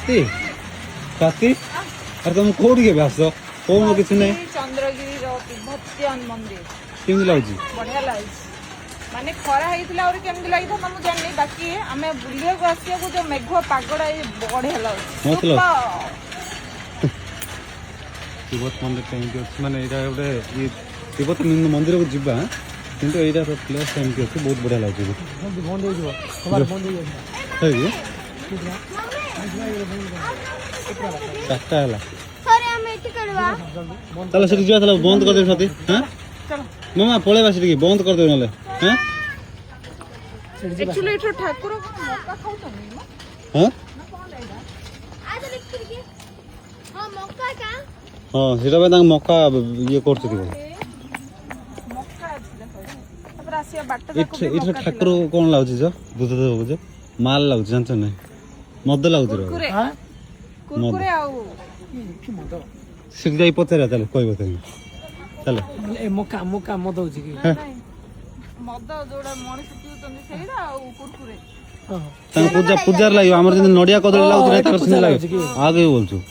स्वाति स्वाति अरे तुम कोठी के आस कौन किसी नहीं चंद्रगिरी तिब्बतियन मंदिर केमती लगुच बढ़िया लगी माने खरा होता और केमती लगी था मुझे जानी बाकी आम बुलिया को आसिया को जो मेघुआ पागड़ा बढ़िया लगे मतलब तिब्बत मंदिर केमती अच्छे माने यहाँ गोटे ये तिब्बत मंदिर को जीवा किंतु यहाँ तो प्लेस केमती अच्छे बहुत बढ़िया लगे बंद हो चार्टा है चलो से चलो बंद कर दे साथी हाँ मामा पलैबा से बंद कर दे ना हाँ एक्चुअली इठो ठाकुर मक्का खाउछन हाँ हाँ सीटा पे मक्का ये कर इधर ठाकुर कौन लगुच बुध देव माल लगुच जानच ना मद लगुच कुरकुरे आउ सीट जाई पचार चल कहब चल मक्का मक्का मद हो मद जोड़ा मनीष पिउछन सेडा आउ कुरकुरे पूजा पूजार लगे आम नड़िया कदली लगुच आगे बोलचु